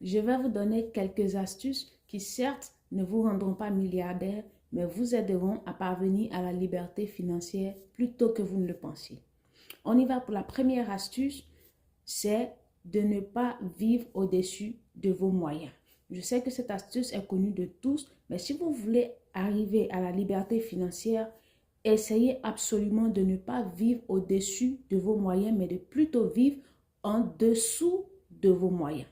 Je vais vous donner quelques astuces qui certes ne vous rendront pas milliardaire, mais vous aideront à parvenir à la liberté financière plus tôt que vous ne le pensiez. On y va pour la première astuce, c'est de ne pas vivre au-dessus de vos moyens. Je sais que cette astuce est connue de tous, mais si vous voulez arriver à la liberté financière, essayez absolument de ne pas vivre au-dessus de vos moyens, mais de plutôt vivre en dessous de vos moyens.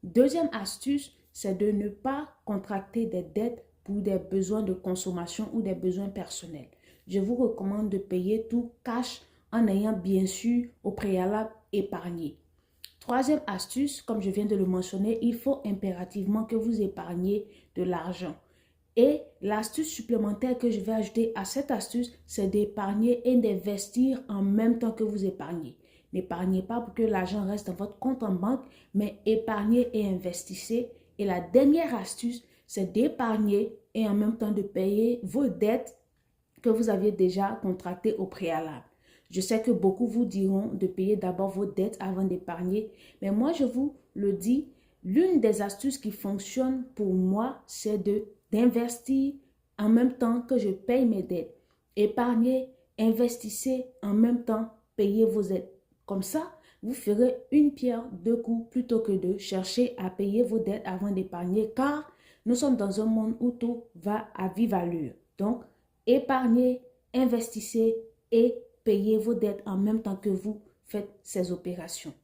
Deuxième astuce, c'est de ne pas contracter des dettes pour des besoins de consommation ou des besoins personnels. Je vous recommande de payer tout cash en ayant bien sûr au préalable épargné. Troisième astuce, comme je viens de le mentionner, il faut impérativement que vous épargniez de l'argent. Et l'astuce supplémentaire que je vais ajouter à cette astuce, c'est d'épargner et d'investir en même temps que vous épargnez. N'épargnez pas pour que l'argent reste dans votre compte en banque, mais épargnez et investissez. Et la dernière astuce, c'est d'épargner et en même temps de payer vos dettes que vous aviez déjà contractées au préalable. Je sais que beaucoup vous diront de payer d'abord vos dettes avant d'épargner, mais moi je vous le dis, l'une des astuces qui fonctionne pour moi, c'est d'investir en même temps que je paye mes dettes. Épargnez, investissez en même temps, payez vos dettes. Comme ça, vous ferez une pierre deux coups plutôt que de chercher à payer vos dettes avant d'épargner, car nous sommes dans un monde où tout va à vive allure. Donc, épargnez, investissez et payez vos dettes en même temps que vous faites ces opérations.